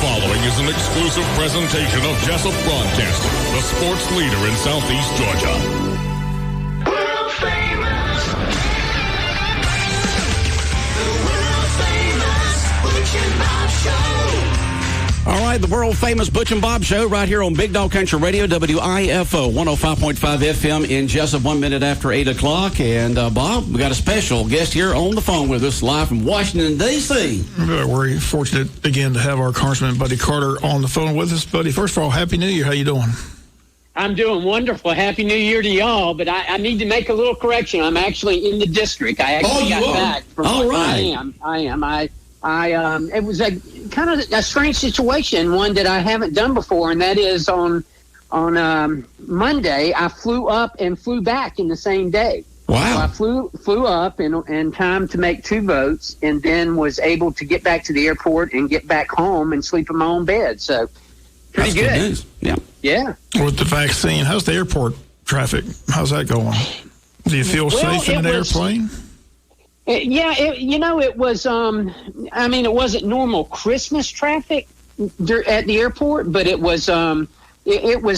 following is an exclusive presentation of Jessup Broadcasting, the sports leader in Southeast Georgia. World famous. The world famous Butch and Bob Show. All right, the world-famous Butch and Bob Show right here on Big Dog Country Radio, WIFO, 105.5 FM in Jessup, 1 minute after 8 o'clock. And, Bob, we got a special guest here on the phone with us, live from Washington, D.C. We're fortunate, again, to have our Congressman, Buddy Carter, on the phone with us. Buddy, first of all, Happy New Year. How you doing? I'm doing wonderful. Happy New Year to y'all. But I need to make a little correction. I'm actually in the district. I actually got back from all right. I am. It was a kind of a strange situation, one that I haven't done before, and that is on Monday, I flew up and flew back in the same day. Wow. So I flew up in time to make 2 votes, and then was able to get back to the airport and get back home and sleep in my own bed. So pretty That's good news. Yeah. Yeah. With the vaccine, how's the airport traffic? How's that going? Do you feel safe in an airplane? It was, it wasn't normal Christmas traffic at the airport, but it was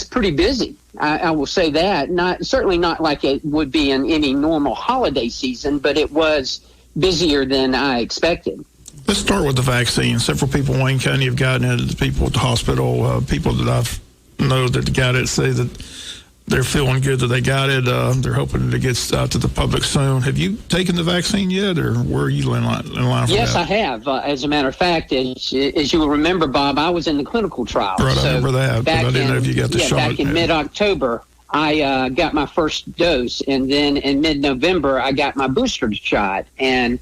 pretty busy. I will say that. Certainly not like it would be in any normal holiday season, but it was busier than I expected. Let's start with the vaccine. Several people in Wayne County have gotten it. People at the hospital, people that I know that got it say that they're feeling good that they got it. They're hoping it gets out to the public soon. Have you taken the vaccine yet, or where are you in line for Yes, that? I have. As a matter of fact, as you will remember, Bob, I was in the clinical trial. Right, I remember that, but I didn't know if you got the shot. Back in mid-October, I got my first dose, and then in mid-November, I got my booster shot. And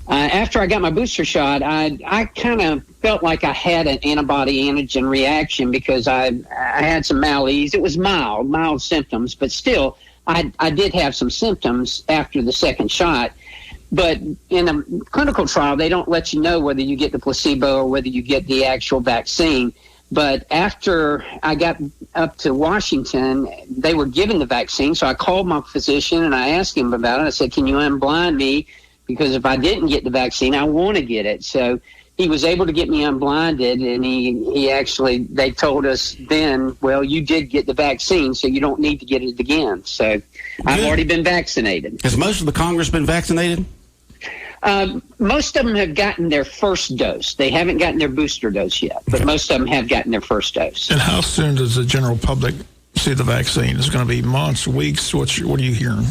after I got my booster shot, I kind of felt like I had an antibody-antigen reaction because I had some malaise. It was mild symptoms, but still, I did have some symptoms after the second shot. But in a clinical trial, they don't let you know whether you get the placebo or whether you get the actual vaccine. But after I got up to Washington, they were giving the vaccine, so I called my physician and I asked him about it. I said, can you unblind me? Because if I didn't get the vaccine, I want to get it. So he was able to get me unblinded, and they told us then, well, you did get the vaccine, so you don't need to get it again. So I've already been vaccinated. Has most of the Congress been vaccinated? Most of them have gotten their first dose. They haven't gotten their booster dose yet, but most of them have gotten their first dose. And how soon does the general public see the vaccine? Is it going to be months, weeks? What are you hearing?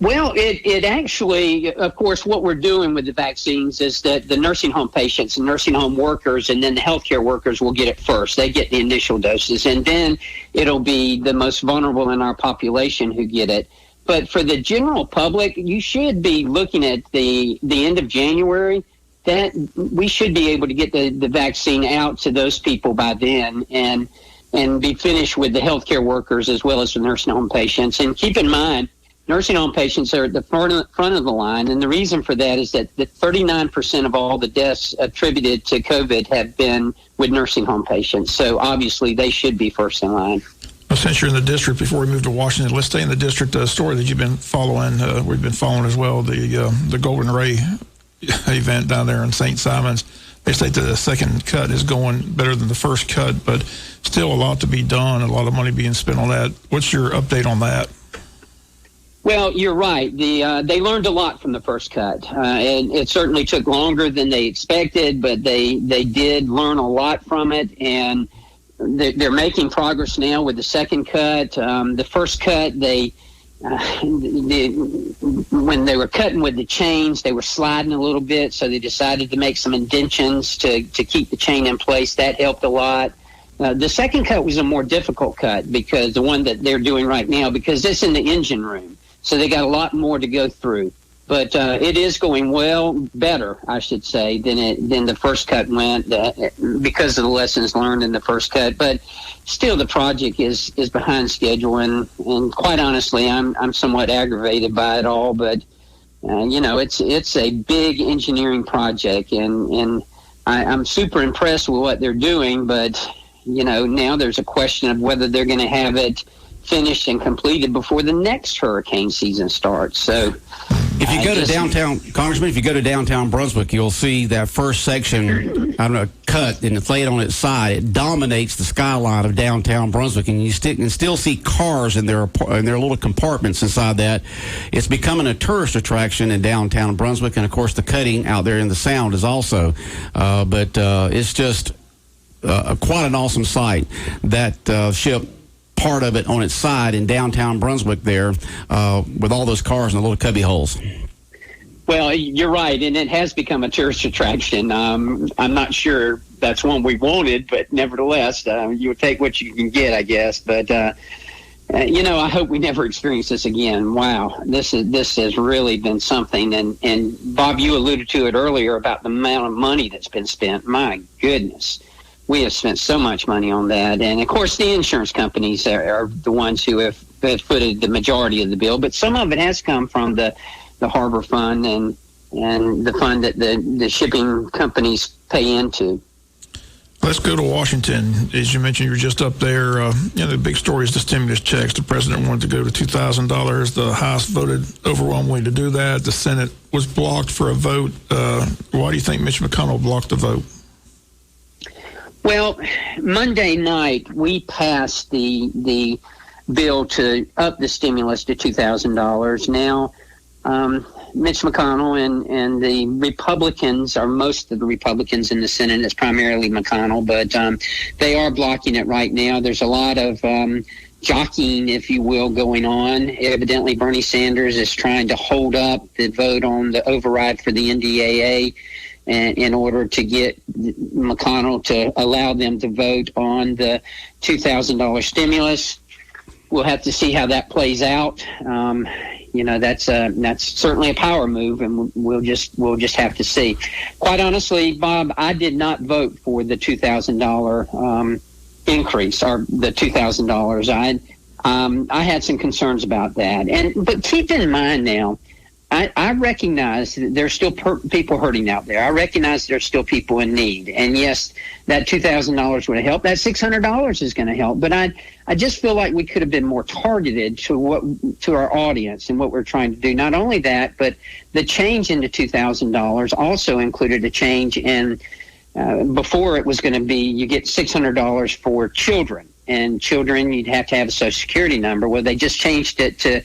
Well, it actually, of course, what we're doing with the vaccines is that the nursing home patients and nursing home workers and then the healthcare workers will get it first. They get the initial doses, and then it'll be the most vulnerable in our population who get it. But for the general public, you should be looking at the end of January. That we should be able to get the vaccine out to those people by then and be finished with the healthcare workers as well as the nursing home patients. And keep in mind, nursing home patients are at the front of the line, and the reason for that is that the 39% of all the deaths attributed to COVID have been with nursing home patients. So obviously they should be first in line. Well, since you're in the district, before we move to Washington, let's stay in the district. Story that you've been following, we've been following as well, the Golden Ray event down there in St. Simons. They say that the second cut is going better than the first cut, but still a lot to be done, a lot of money being spent on that. What's your update on that? Well, you're right. They learned a lot from the first cut, and it certainly took longer than they expected, but they did learn a lot from it, and they're making progress now with the second cut. The first cut, when they were cutting with the chains, they were sliding a little bit, so they decided to make some indentions to keep the chain in place. That helped a lot. The second cut was a more difficult cut, because the one that they're doing right now, because it's in the engine room. So they got a lot more to go through. But it is going better, I should say, than the first cut went, because of the lessons learned in the first cut. But still, the project is behind schedule, and quite honestly, I'm somewhat aggravated by it all. But it's a big engineering project, and I'm super impressed with what they're doing. But now there's a question of whether they're going to have it finished and completed before the next hurricane season starts. So If you go to downtown, Congressman, if you go to downtown Brunswick, you'll see that first section, I don't know, cut and it's laid on its side. It dominates the skyline of downtown Brunswick, and you can still see cars in their little compartments inside that. It's becoming a tourist attraction in downtown Brunswick, and of course the cutting out there in the Sound is also. But it's just quite an awesome sight. That ship, part of it on its side in downtown Brunswick there, with all those cars in the little cubby holes. Well, you're right, and it has become a tourist attraction. I'm not sure that's one we wanted, but nevertheless, you would take what you can get, I guess. But I hope we never experience this again. Wow, this has really been something. And Bob, you alluded to it earlier about the amount of money that's been spent. My goodness. We have spent so much money on that. And, of course, the insurance companies are the ones who have footed the majority of the bill. But some of it has come from the harbor fund and the fund that the shipping companies pay into. Let's go to Washington. As you mentioned, you were just up there. The big story is the stimulus checks. The president wanted to go to $2,000. The House voted overwhelmingly to do that. The Senate was blocked for a vote. Why do you think Mitch McConnell blocked the vote? Well, Monday night, we passed the bill to up the stimulus to $2,000. Now, Mitch McConnell and the Republicans, or most of the Republicans in the Senate, it's primarily McConnell, but they are blocking it right now. There's a lot of jockeying, if you will, going on. Evidently, Bernie Sanders is trying to hold up the vote on the override for the NDAA in order to get McConnell to allow them to vote on the $2,000 stimulus. We'll have to see how that plays out. That's certainly a power move, and we'll just have to see. Quite honestly, Bob, I did not vote for the $2,000 increase, or the $2,000. I had some concerns about that, but keep in mind now, I recognize that there's still people hurting out there. I recognize there's still people in need. And yes, that $2,000 would have helped. That $600 is going to help. But I just feel like we could have been more targeted to our audience and what we're trying to do. Not only that, but the change into $2,000 also included a change in, before it was going to be, you get $600 for children. And children, you'd have to have a Social Security number. Well, they just changed it to,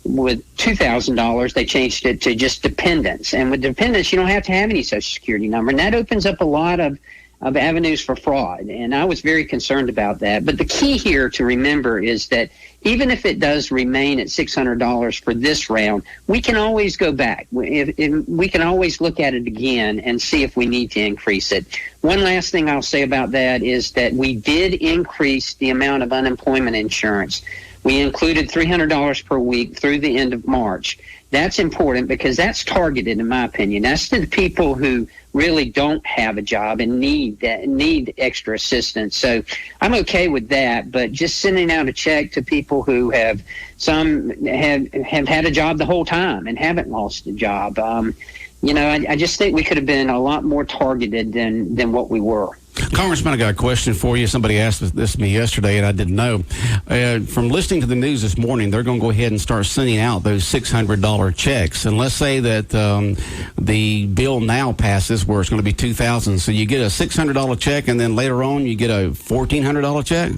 with $2,000, they changed it to just dependents. And with dependents, you don't have to have any Social Security number. And that opens up a lot of avenues for fraud. And I was very concerned about that. But the key here to remember is that even if it does remain at $600 for this round, we can always go back. We can always look at it again and see if we need to increase it. One last thing I'll say about that is that we did increase the amount of unemployment insurance. We included $300 per week through the end of March. That's important because that's targeted, in my opinion. That's to the people who really don't have a job and need extra assistance. So I'm okay with that, but just sending out a check to people who have had a job the whole time and haven't lost a job, I just think we could have been a lot more targeted than what we were. Congressman, I got a question for you. Somebody asked this to me yesterday, and I didn't know. From listening to the news this morning, they're going to go ahead and start sending out those $600 checks. And let's say that the bill now passes where it's going to be $2,000. So you get a $600 check, and then later on you get a $1,400 check?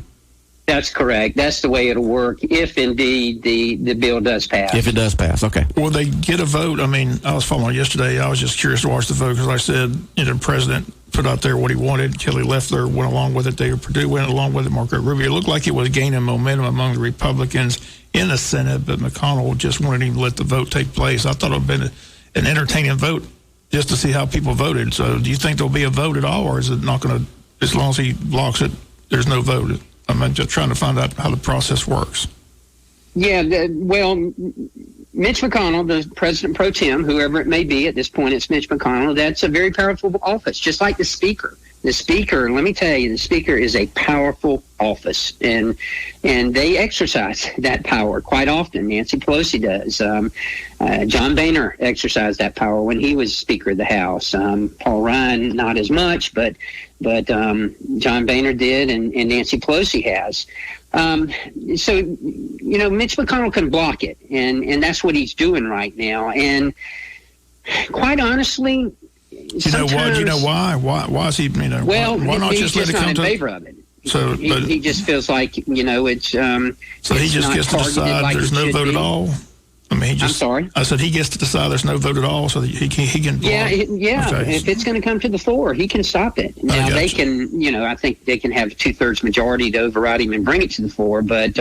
That's correct. That's the way it'll work if indeed the bill does pass. If it does pass, okay. Will they get a vote? I mean, I was following yesterday. I was just curious to watch the vote because, like I said, the president put out there what he wanted. Kelly Loeffler went along with it. David Perdue went along with it. Marco Rubio. It looked like it was gaining momentum among the Republicans in the Senate, but McConnell just wanted him to let the vote take place. I thought it would have been an entertaining vote just to see how people voted. So do you think there'll be a vote at all, or is it not going to, as long as he blocks it, there's no vote? I'm just trying to find out how the process works. Yeah, Mitch McConnell, the president pro tem, whoever it may be at this point, it's Mitch McConnell. That's a very powerful office, just like the Speaker. The Speaker, let me tell you, the Speaker is a powerful office, and they exercise that power quite often. Nancy Pelosi does. John Boehner exercised that power when he was Speaker of the House. Paul Ryan, not as much, but John Boehner did, and Nancy Pelosi has. So, Mitch McConnell can block it, and that's what he's doing right now. And quite honestly, you know why? Why is he? Well, why not just let it come in to? favor of it. So he just feels like it's. So he just gets to decide like there's no vote at all. I mean, I'm sorry. I said he gets to decide there's no vote at all, so that he can. Yeah. Okay. If it's going to come to the floor, he can stop it. Now they can, I think they can have 2/3 majority to override him and bring it to the floor. But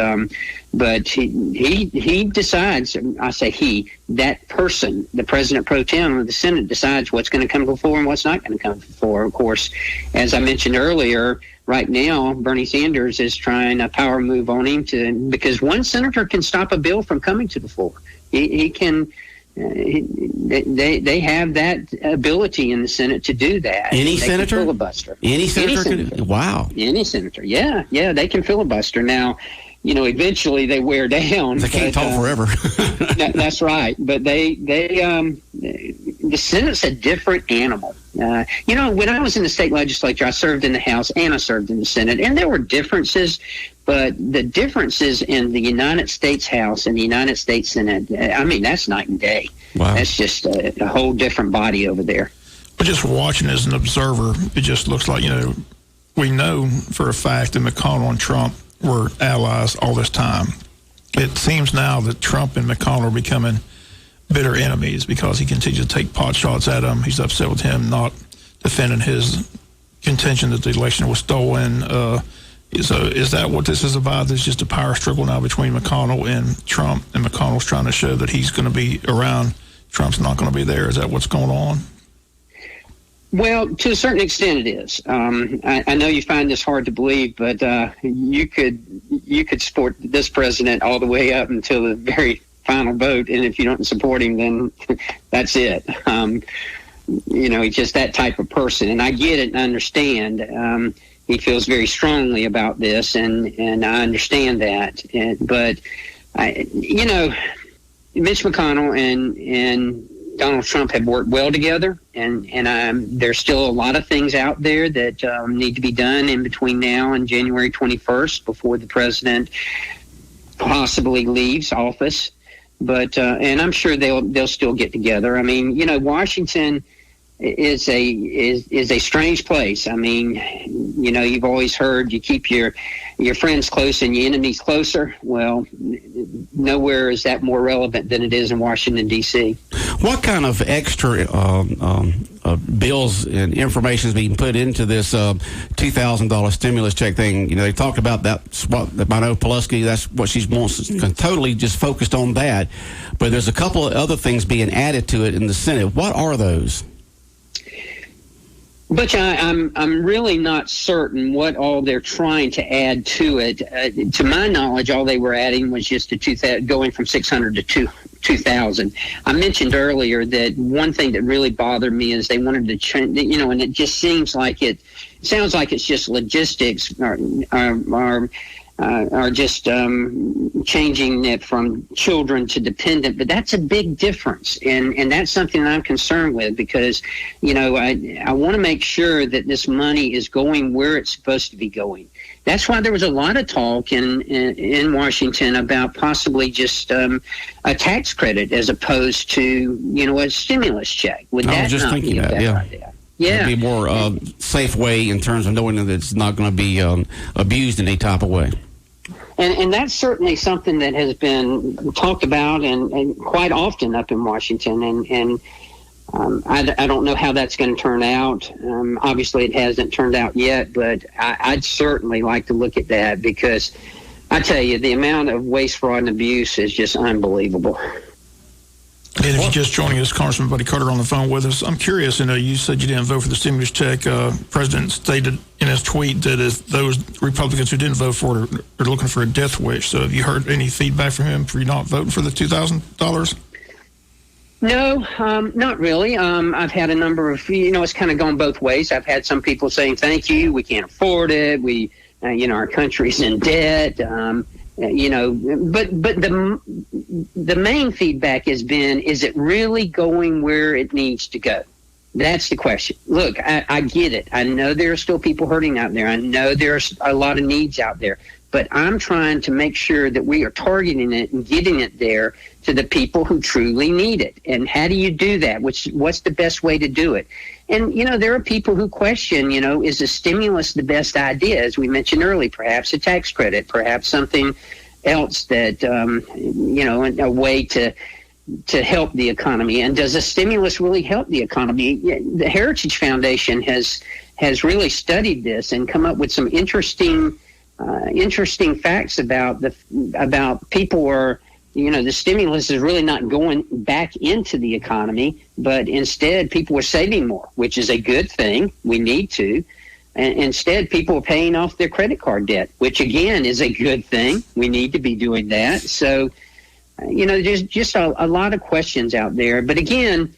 he decides. I say he, that person, the president pro tem of the Senate, decides what's going to come to the floor and what's not going to come to the floor. Of course, as I mentioned earlier. Right now, Bernie Sanders is trying a power move on him because one senator can stop a bill from coming to the floor. He can. They have that ability in the Senate to do that. Any senator? Filibuster. Any senator? Wow. Any senator. Yeah, they can filibuster. Now, eventually they wear down. They can't talk forever. That's right. But the Senate's a different animal. When I was in the state legislature, I served in the House and I served in the Senate, and there were differences, but the differences in the United States House and the United States Senate, that's night and day. Wow. That's just a whole different body over there. But just watching as an observer, it just looks like, we know for a fact that McConnell and Trump were allies all this time. It seems now that Trump and McConnell are becoming bitter enemies because he continues to take pot shots at him. He's upset with him not defending his contention that the election was stolen. So is that what this is about? There's just a power struggle now between McConnell and Trump, and McConnell's trying to show that he's going to be around. Trump's not going to be there. Is that what's going on? Well, to a certain extent, it is. I know you find this hard to believe, but you could support this president all the way up until the very final vote, and if you don't support him, then that's it. He's just that type of person, and I get it and understand. He feels very strongly about this, and I understand that. But Mitch McConnell and Donald Trump have worked well together, and there's still a lot of things out there that need to be done in between now and January 21st before the president possibly leaves office. But and I'm sure they'll still get together. Washington is a strange place. You've always heard you keep your friends close and your enemies closer. Well, nowhere is that more relevant than it is in Washington, D.C. What kind of extra bills and information is being put into this $2,000 stimulus check thing? They talked about that. I know Pelosi, that's what she wants, totally just focused on that. But there's a couple of other things being added to it in the Senate. What are those? Butch, I'm really not certain what all they're trying to add to it. To my knowledge, all they were adding was just going from 600 to 2,000. I mentioned earlier that one thing that really bothered me is they wanted to change, and it just sounds like it's just logistics are just changing it from children to dependent, but that's a big difference, and that's something that I'm concerned with because, I want to make sure that this money is going where it's supposed to be going. That's why there was a lot of talk in Washington about possibly just a tax credit as opposed to, a stimulus check. Would that not be a better idea? Yeah. It'd be more safe way in terms of knowing that it's not going to be abused in any type of way. And that's certainly something that has been talked about and quite often up in Washington. And I don't know how that's going to turn out. Obviously, it hasn't turned out yet, but I'd certainly like to look at that because I tell you, the amount of waste, fraud, and abuse is just unbelievable. And if you're just joining us, Congressman Buddy Carter on the phone with us, I'm curious, you said you didn't vote for the stimulus check. President stated in his tweet that if those Republicans who didn't vote for it are looking for a death wish. So have you heard any feedback from him for you not voting for the $2,000? No, not really. I've had a number of, it's kind of gone both ways. I've had some people saying, thank you, we can't afford it. We, our country's in debt. But the main feedback has been, is it really going where it needs to go? That's the question. Look, I get it. I know there are still people hurting out there. I know there's a lot of needs out there. but I'm trying to make sure that we are targeting it and getting it there to the people who truly need it. And how do you do that? What's the best way to do it? And, there are people who question, is a stimulus the best idea? As we mentioned earlier, perhaps a tax credit, perhaps something else that, a way to help the economy. And does a stimulus really help the economy? The Heritage Foundation has really studied this and come up with some interesting facts about people are, the stimulus is really not going back into the economy, but instead people are saving more, which is a good thing. We need to. And instead, people are paying off their credit card debt, which again is a good thing. We need to be doing that. So, there's just a lot of questions out there. But again,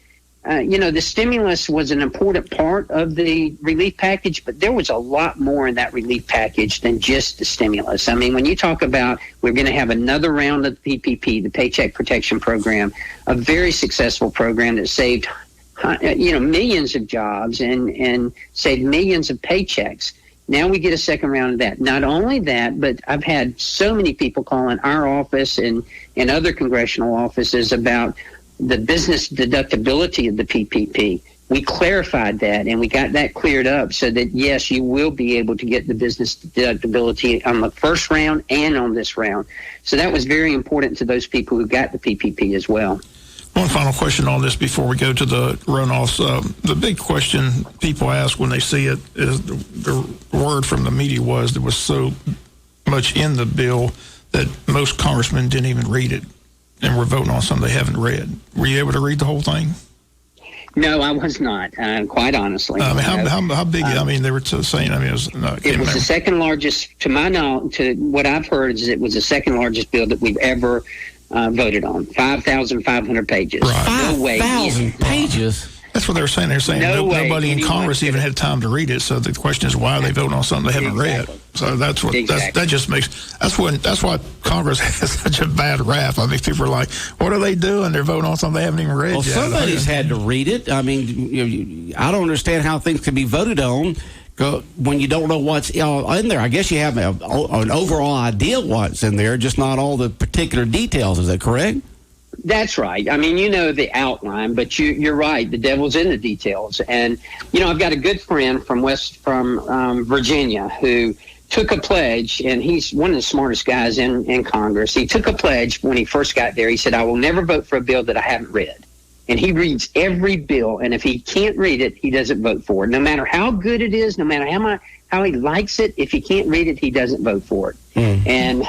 the stimulus was an important part of the relief package, but there was a lot more in that relief package than just the stimulus. I mean, when you talk about we're going to have another round of the PPP, the Paycheck Protection Program, a very successful program that saved millions of jobs and saved millions of paychecks. Now we get a second round of that. Not only that, but I've had so many people calling our office and other congressional offices about the business deductibility of the PPP. We clarified that, and we got that cleared up so that, yes, you will be able to get the business deductibility on the first round and on this round. So that was very important to those people who got the PPP as well. One final question on this before we go to the runoffs. The big question people ask when they see it is the word from the media was there was so much in the bill that most congressmen didn't even read it and were voting on something they haven't read. Were you able to read the whole thing? No, I was not, quite honestly. I mean, how big? I mean, they were saying, it was the second largest, to my knowledge, to what I've heard, is it was the second largest bill that we've ever voted on. 5,500 pages. Right. No way. 5,000 pages? That's what they were saying. They're saying nobody in Congress even had time to read it. So the question is, why are they voting on something they haven't read? So that's what that just makes. That's why Congress has such a bad rap. I mean, people are like, "What are they doing? They're voting on something they haven't even read well, yet." Somebody's had to read it. I mean, I don't understand how things can be voted on when you don't know what's in there. I guess you have an overall idea what's in there, just not all the particular details. Is that correct? That's right. I mean, the outline, but you're right. The devil's in the details. And, I've got a good friend from Virginia who took a pledge, and he's one of the smartest guys in Congress. He took a pledge when he first got there. He said, I will never vote for a bill that I haven't read. And he reads every bill, and if he can't read it, he doesn't vote for it. No matter how good it is, no matter how he likes it, if he can't read it, he doesn't vote for it. And,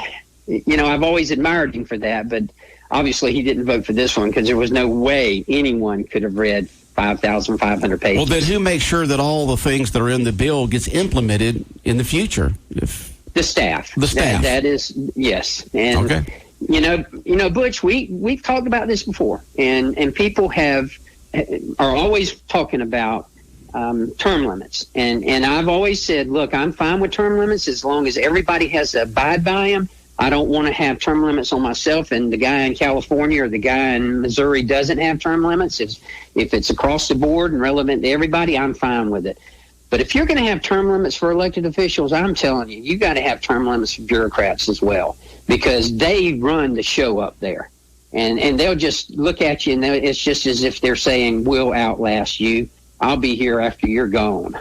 I've always admired him for that, but obviously he didn't vote for this one because there was no way anyone could have read 5,500 pages. Well, then who makes sure that all the things that are in the bill gets implemented in the future? The staff. The staff. That is, yes. And, okay. Butch, we've talked about this before, and people are always talking about term limits. And I've always said, look, I'm fine with term limits as long as everybody has to abide by them. I don't want to have term limits on myself, and the guy in California or the guy in Missouri doesn't have term limits. If it's across the board and relevant to everybody, I'm fine with it. But if you're going to have term limits for elected officials, I'm telling you, you got to have term limits for bureaucrats as well, because they run the show up there. And they'll just look at you, and it's just as if they're saying, we'll outlast you. I'll be here after you're gone.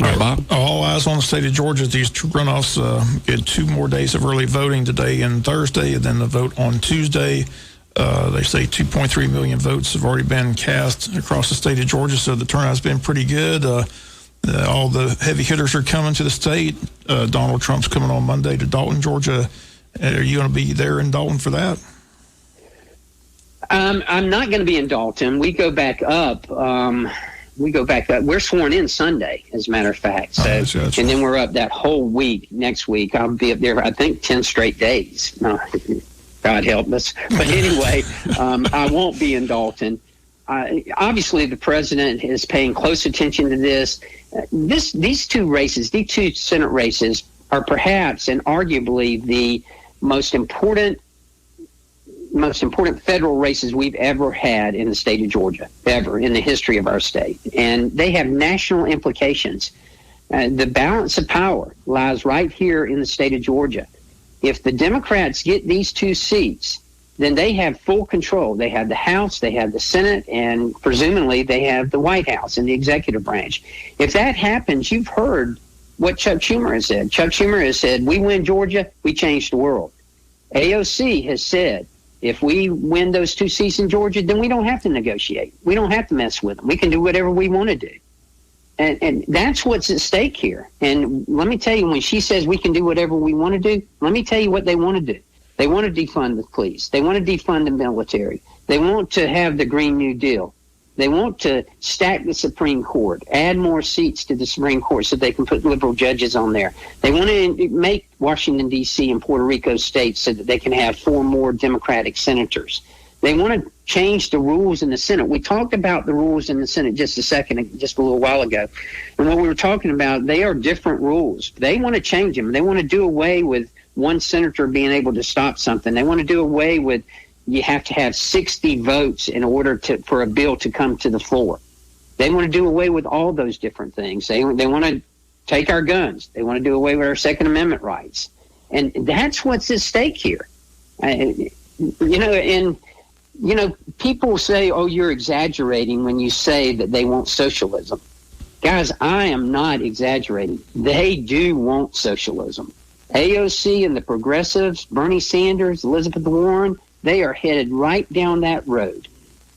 All right, Bob. All eyes on the state of Georgia. These runoffs get 2 more days of early voting, today and Thursday, and then the vote on Tuesday. They say 2.3 million votes have already been cast across the state of Georgia, so the turnout's been pretty good. All the heavy hitters are coming to the state. Donald Trump's coming on Monday to Dalton, Georgia. Are you going to be there in Dalton for that? I'm not going to be in Dalton. We go back up. We're sworn in Sunday, as a matter of fact. So, and then we're up that whole week. Next week, I'll be up there, I think, 10 straight days. God help us. But anyway, I won't be in Dalton. Obviously, the president is paying close attention to this. These two Senate races are perhaps and arguably the most important federal races we've ever had in the state of Georgia, ever in the history of our state. And they have national implications. The balance of power lies right here in the state of Georgia. If the Democrats get these 2 seats, then they have full control. They have the House, they have the Senate, and presumably they have the White House and the executive branch. If that happens, you've heard what Chuck Schumer has said. Chuck Schumer has said, we win Georgia, we change the world. AOC has said, if we win those 2 seats in Georgia, then we don't have to negotiate. We don't have to mess with them. We can do whatever we want to do. And that's what's at stake here. And let me tell you, when she says we can do whatever we want to do, let me tell you what they want to do. They want to defund the police. They want to defund the military. They want to have the Green New Deal. They want to stack the Supreme Court, add more seats to the Supreme Court so they can put liberal judges on there. They want to make Washington, D.C. and Puerto Rico states so that they can have 4 more Democratic senators. They want to change the rules in the Senate. We talked about the rules in the Senate just a little while ago. And what we were talking about, they are different rules. They want to change them. They want to do away with one senator being able to stop something. They want to do away with you have to have 60 votes in order for a bill to come to the floor. They want to do away with all those different things. They want to take our guns. They want to do away with our Second Amendment rights. And that's what's at stake here. People say, oh, you're exaggerating when you say that they want socialism. Guys, I am not exaggerating. They do want socialism. AOC and the progressives, Bernie Sanders, Elizabeth Warren, they are headed right down that road.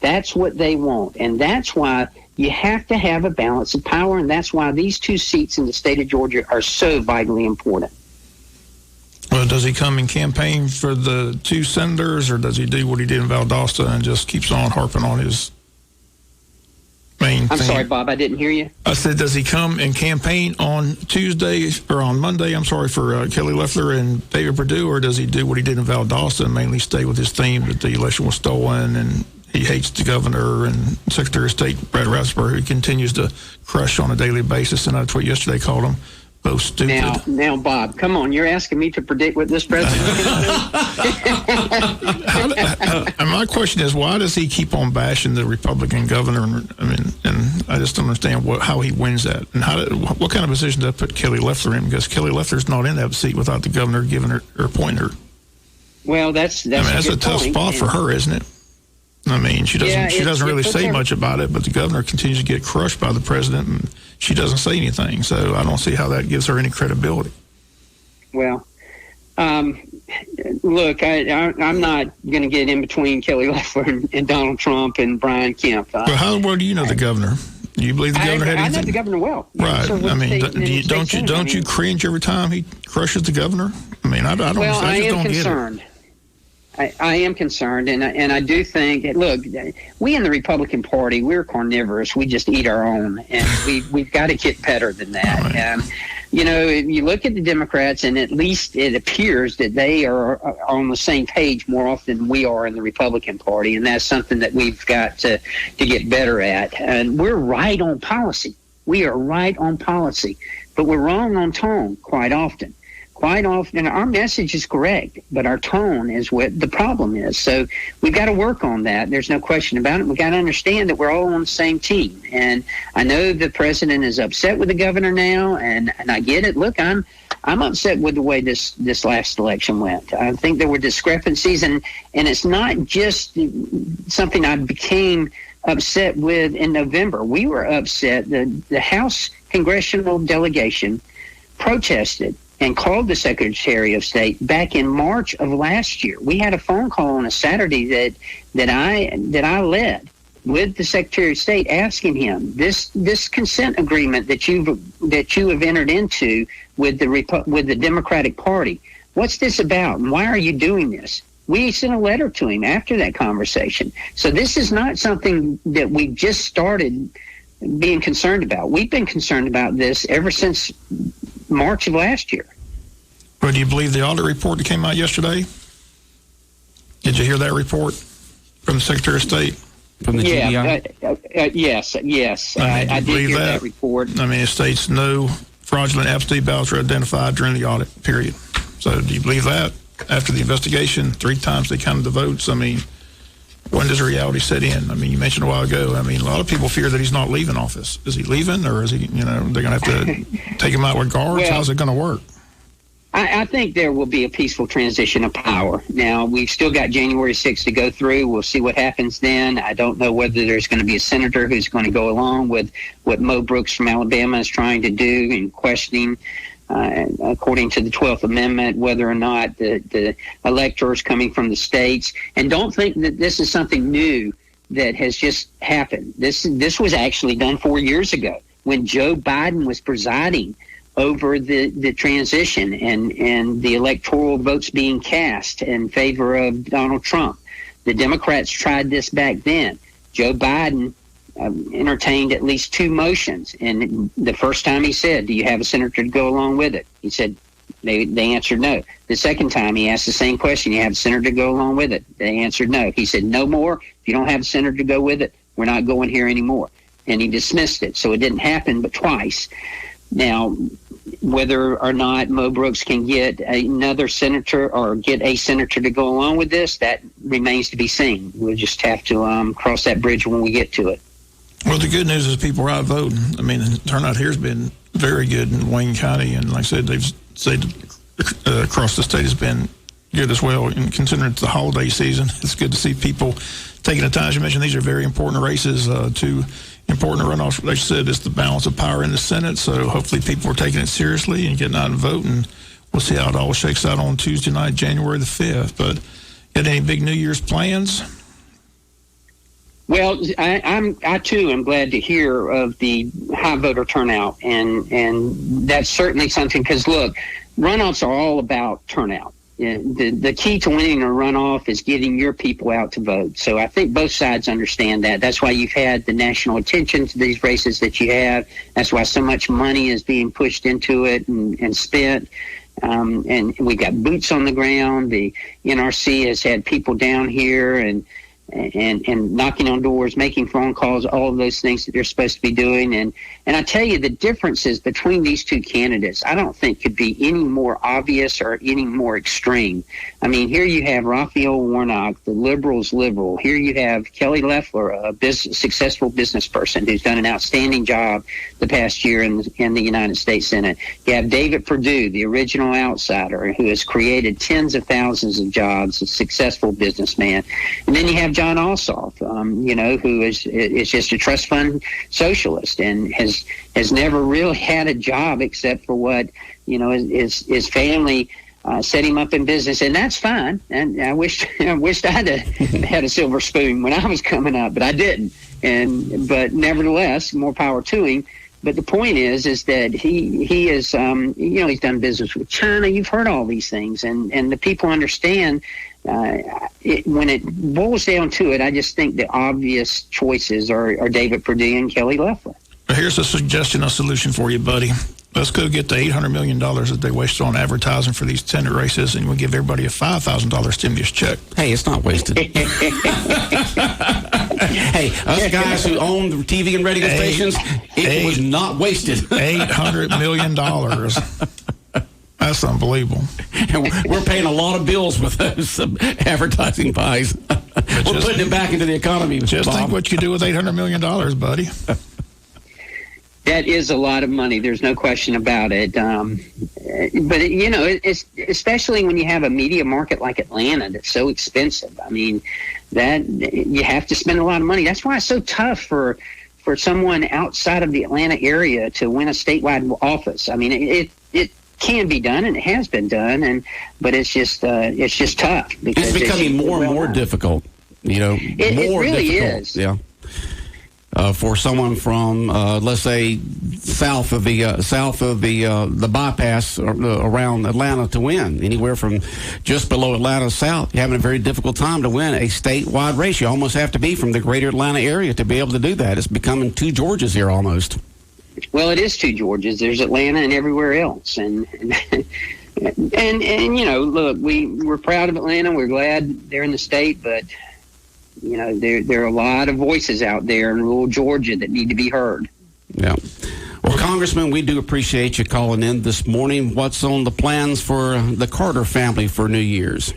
That's what they want. And that's why you have to have a balance of power. And that's why these 2 seats in the state of Georgia are so vitally important. Well, does he come and campaign for the 2 senators, or does he do what he did in Valdosta and just keeps on harping on his main thing? I'm sorry, Bob, I didn't hear you. I said, does he come and campaign on Tuesday or on Monday, for Kelly Loeffler and David Perdue, or does he do what he did in Valdosta and mainly stay with his theme that the election was stolen and he hates the governor and Secretary of State Brad Raffensperger, who continues to crush on a daily basis, and that's what yesterday called him both stupid. Now, Bob, come on, you're asking me to predict what this president is going to do? And my question is, why does he keep on bashing the Republican governor? And I just don't understand how he wins that. And what kind of position does that put Kelly Loeffler in? Because Kelly Loeffler's not in that seat without the governor giving her or appointing her. Well, that's a tough spot for her, isn't it? She doesn't really say much about it, but the governor continues to get crushed by the president, and she doesn't say anything. So I don't see how that gives her any credibility. Well, look, I'm not going to get in between Kelly Loeffler and Donald Trump and Brian Kemp. Well, how well do you know the governor? Do you believe the governor had anything? I know the governor well. Right. Don't you cringe every time he crushes the governor? I am concerned. I am concerned, and I do think that, look, we in the Republican Party, we're carnivorous. We just eat our own, and we've got to get better than that. Right. If you look at the Democrats, and at least it appears that they are on the same page more often than we are in the Republican Party, and that's something that we've got to get better at. And we're right on policy. We are right on policy, but we're wrong on tone quite often. Quite often, our message is correct, but our tone is what the problem is. So we've got to work on that. There's no question about it. We've got to understand that we're all on the same team. And I know the president is upset with the governor now, and I get it. Look, I'm upset with the way this last election went. I think there were discrepancies, and it's not just something I became upset with in November. We were upset. The House congressional delegation protested and called the Secretary of State back in March of last year. We had a phone call on a Saturday that I led with the Secretary of State, asking him this consent agreement that you have entered into with the Democratic Party. What's this about, and why are you doing this? We sent a letter to him after that conversation. So this is not something that we just started being concerned about. We've been concerned about this ever since March of last year. Well, do you believe the audit report that came out yesterday? Did you hear that report from the Secretary of State? From the GBI? Yes. I did hear that report. It states no fraudulent absentee ballots were identified during the audit, period. So do you believe that? After the investigation, 3 times they counted the votes. Or when does reality set in? I mean, you mentioned a while ago, I mean, a lot of people fear that he's not leaving office. Is he leaving, or is he, they're going to have to take him out with guards? Well, how's it going to work? I think there will be a peaceful transition of power. Now, we've still got January 6th to go through. We'll see what happens then. I don't know whether there's going to be a senator who's going to go along with what Mo Brooks from Alabama is trying to do and questioning, according to the 12th Amendment, whether or not the electors coming from the states. And don't think that this is something new that has just happened. This was actually done 4 years ago when Joe Biden was presiding over the transition and the electoral votes being cast in favor of Donald Trump. The Democrats tried this back then. Joe Biden entertained at least 2 motions, and the first time he said, do you have a senator to go along with it? He said, they answered no. The second time he asked the same question, you have a senator to go along with it? They answered no. He said, no more. If you don't have a senator to go with it, we're not going here anymore. And he dismissed it. So it didn't happen but twice. Now, whether or not Mo Brooks can get another senator or get a senator to go along with this, that remains to be seen. We'll just have to cross that bridge when we get to it. Well, the good news is people are out voting. I mean, the turnout here has been very good in Wayne County, and like I said, they've said across the state has been good as well. And considering it's the holiday season, it's good to see people taking the time. As you mentioned, these are very important races, two important runoffs. Like you said, it's the balance of power in the Senate, so hopefully people are taking it seriously and getting out and voting. We'll see how it all shakes out on Tuesday night, January the 5th. But got any big New Year's plans? Well, I too am glad to hear of the high voter turnout, and that's certainly something, because look, runoffs are all about turnout. The key to winning a runoff is getting your people out to vote. So I think both sides understand that. That's why you've had the national attention to these races that you have. That's why so much money is being pushed into it and spent. And we've got boots on the ground. The NRC has had people down here and knocking on doors, making phone calls, all of those things that they're supposed to be doing. And I tell you, the differences between these two candidates, I don't think could be any more obvious or any more extreme. I mean, here you have Raphael Warnock, the liberal's liberal. Here you have Kelly Loeffler, a successful business person who's done an outstanding job the past year in the United States Senate. You have David Perdue, the original outsider, who has created tens of thousands of jobs, a successful businessman. And then you have John Ossoff, who is just a trust fund socialist and has never really had a job except for what, his family set him up in business, and that's fine. And I wished I'd had a silver spoon when I was coming up, but I didn't. But nevertheless, more power to him. But the point is that he is, he's done business with China. You've heard all these things, and the people understand. When it boils down to it, I just think the obvious choices are David Perdue and Kelly Loeffler. Here's a suggestion, a solution for you, buddy. Let's go get the $800 million that they wasted on advertising for these Senate races, and we'll give everybody a $5,000 stimulus check. Hey, it's not wasted. Hey, us guys who own the TV and radio stations, it was not wasted. $800 million. That's unbelievable. And we're paying a lot of bills with those advertising pies. We're putting it back into the economy. Just think what you do with $800 million, buddy. That is a lot of money. There's no question about it. But, it's especially when you have a media market like Atlanta that's so expensive. I mean, that you have to spend a lot of money. That's why it's so tough for someone outside of the Atlanta area to win a statewide office. I mean, it can be done, and it has been done, but it's just tough. Because it's becoming more and more difficult. It more really difficult. is. Yeah. For someone from, let's say, south of the bypass around Atlanta to win, anywhere from just below Atlanta south, you're having a very difficult time to win a statewide race. You almost have to be from the greater Atlanta area to be able to do that. It's becoming two Georgias here almost. Well, it is two Georgias. There's Atlanta and everywhere else, and look, we're proud of Atlanta. We're glad they're in the state, but there are a lot of voices out there in rural Georgia that need to be heard. Yeah. Well, Congressman, we do appreciate you calling in this morning. What's on the plans for the Carter family for New Year's?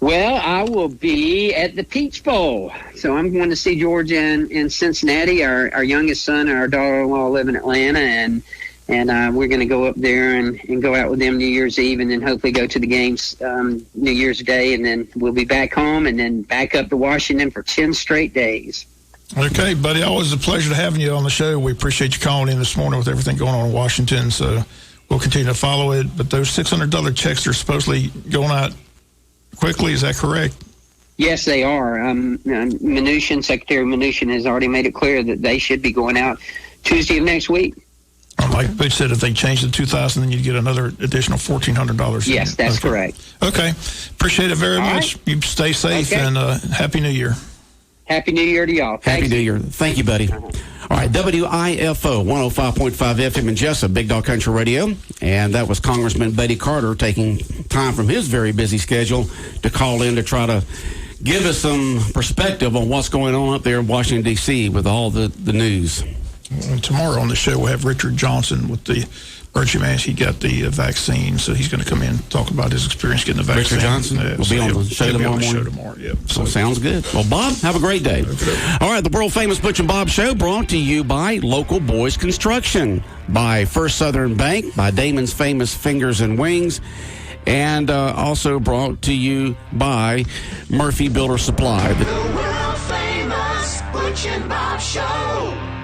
Well, I will be at the Peach Bowl. So I'm going to see Georgia in Cincinnati. Our youngest son and our daughter-in-law live in Atlanta, and we're going to go up there and go out with them New Year's Eve, and then hopefully go to the games New Year's Day, and then we'll be back home and then back up to Washington for 10 straight days. Okay, buddy, always a pleasure to having you on the show. We appreciate you calling in this morning with everything going on in Washington, so we'll continue to follow it. But those $600 checks are supposedly going out quickly. Is that correct? Yes, they are. Secretary Mnuchin has already made it clear that they should be going out Tuesday of next week. Like Butch said, if they change the 2,000, then you'd get another additional $1,400. Yes, that's correct. Okay. Appreciate it very much. Right. You stay safe, and Happy New Year. Happy New Year to y'all. Happy New Year. Thank you, buddy. All right, WIFO 105.5 FM in Jessup, Big Dog Country Radio. And that was Congressman Betty Carter taking time from his very busy schedule to call in to try to give us some perspective on what's going on up there in Washington, D.C. with all the news. And tomorrow on the show, we'll have Richard Johnson with the emergency man. He got the vaccine, so he's going to come in and talk about his experience getting the vaccine. Richard Johnson will be on the show tomorrow morning. Yeah. So sounds good. Well, Bob, have a great day. Okay. All right, the world-famous Butch and Bob Show brought to you by Local Boys Construction, by First Southern Bank, by Damon's Famous Fingers and Wings, and also brought to you by Murphy Builder Supply. The world famous Butch and Bob Show.